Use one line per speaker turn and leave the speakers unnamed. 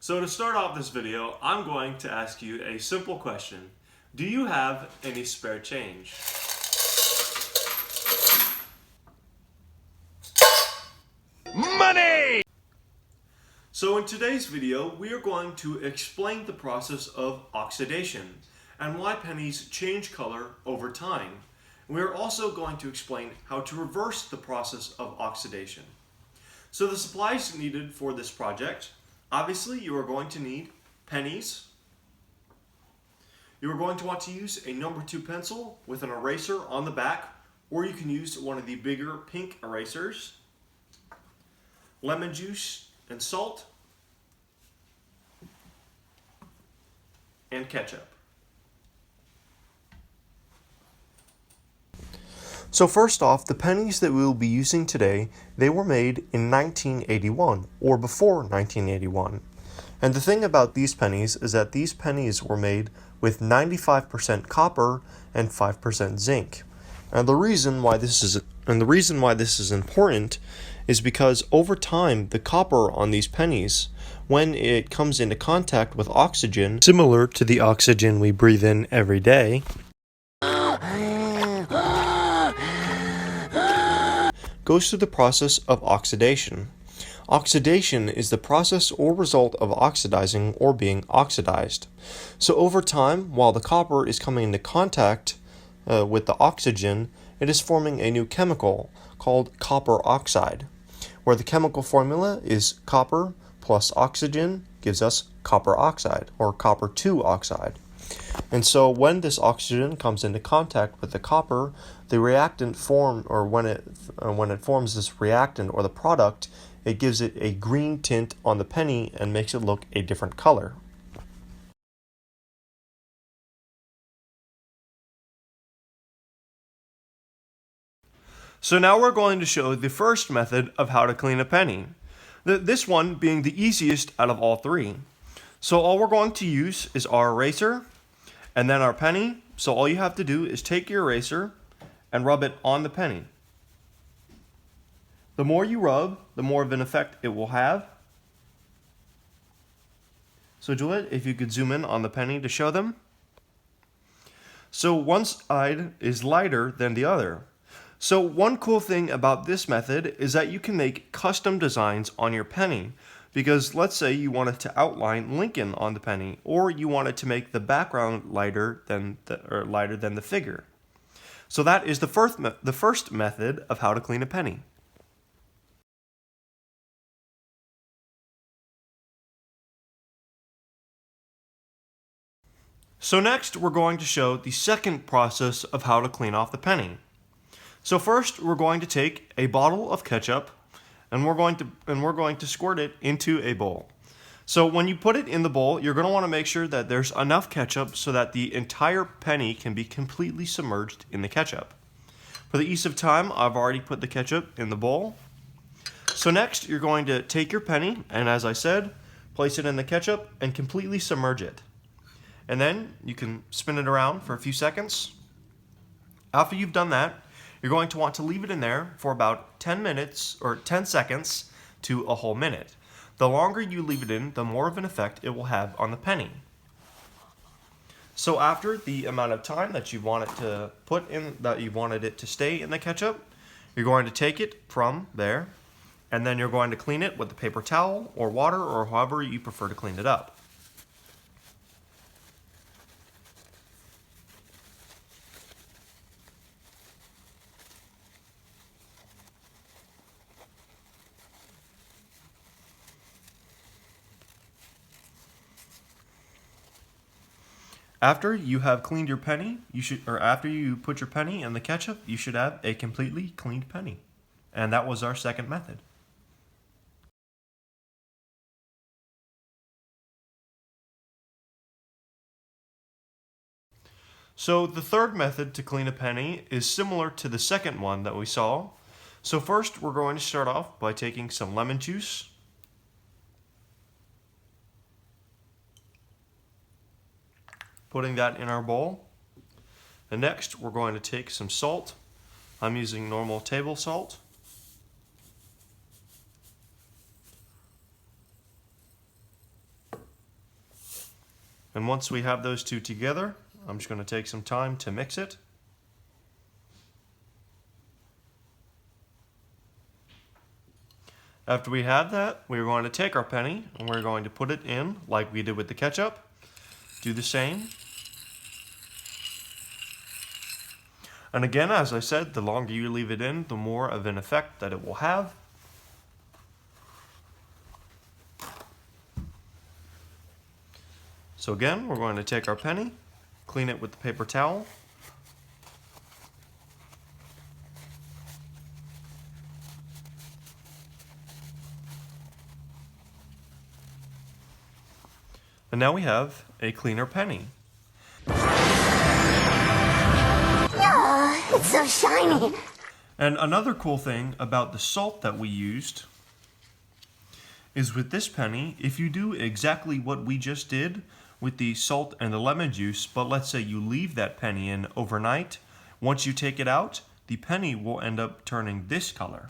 So to start off this video, I'm going to ask you a simple question. Do you have any spare change?
Money!
So in today's video, we are going to explain the process of oxidation and why pennies change color over time. We are also going to explain how to reverse the process of oxidation. So the supplies needed for this project, obviously you are going to need pennies. You are going to want to use a number 2 pencil with an eraser on the back, or you can use one of the bigger pink erasers, lemon juice and salt, and ketchup. So first off, the pennies that we will be using today, they were made in 1981 or before 1981. And the thing about these pennies is that these pennies were made with 95% copper and 5% zinc. And the reason why this is important is because over time the copper on these pennies, when it comes into contact with oxygen, similar to the oxygen we breathe in every day, goes through the process of oxidation. Oxidation is the process or result of oxidizing or being oxidized. So over time, while the copper is coming into contact with the oxygen, it is forming a new chemical called copper oxide, where the chemical formula is copper plus oxygen gives us copper oxide or copper 2 oxide. And so when this oxygen comes into contact with the copper, the reactant when it forms this reactant or the product, it gives it a green tint on the penny and makes it look a different color. So now we're going to show the first method of how to clean a penny. This one being the easiest out of all three. So all we're going to use is our eraser and then our penny. So all you have to do is take your eraser and rub it on the penny. The more you rub, the more of an effect it will have. So Juliet, if you could zoom in on the penny to show them. So one side is lighter than the other. So one cool thing about this method is that you can make custom designs on your penny, because let's say you wanted to outline Lincoln on the penny, or you wanted to make the background lighter than the figure. So that is the first method of how to clean a penny. So next we're going to show the second process of how to clean off the penny. So first we're going to take a bottle of ketchup and we're going to squirt it into a bowl. So when you put it in the bowl, you're going to want to make sure that there's enough ketchup so that the entire penny can be completely submerged in the ketchup. For the ease of time, I've already put the ketchup in the bowl. So next you're going to take your penny and, as I said, place it in the ketchup and completely submerge it. And then you can spin it around for a few seconds. After you've done that, you're going to want to leave it in there for about 10 minutes or 10 seconds to a whole minute. The longer you leave it in, the more of an effect it will have on the penny. So after the amount of time that you want it to wanted it to stay in the ketchup, you're going to take it from there, and then you're going to clean it with a paper towel or water or however you prefer to clean it up. After you have cleaned your penny, after you put your penny in the ketchup, you should have a completely cleaned penny. And that was our second method. So the third method to clean a penny is similar to the second one that we saw. So first we're going to start off by taking some lemon juice. Putting that in our bowl. And next we're going to take some salt. I'm using normal table salt. And once we have those two together, I'm just going to take some time to mix it. After we have that, we're going to take our penny and we're going to put it in like we did with the ketchup. Do the same. And again, as I said, the longer you leave it in, the more of an effect that it will have. So again, we're going to take our penny, clean it with the paper towel. And now we have a cleaner penny.
Oh, it's so shiny.
And another cool thing about the salt that we used is with this penny, if you do exactly what we just did with the salt and the lemon juice, but let's say you leave that penny in overnight, once you take it out, the penny will end up turning this color.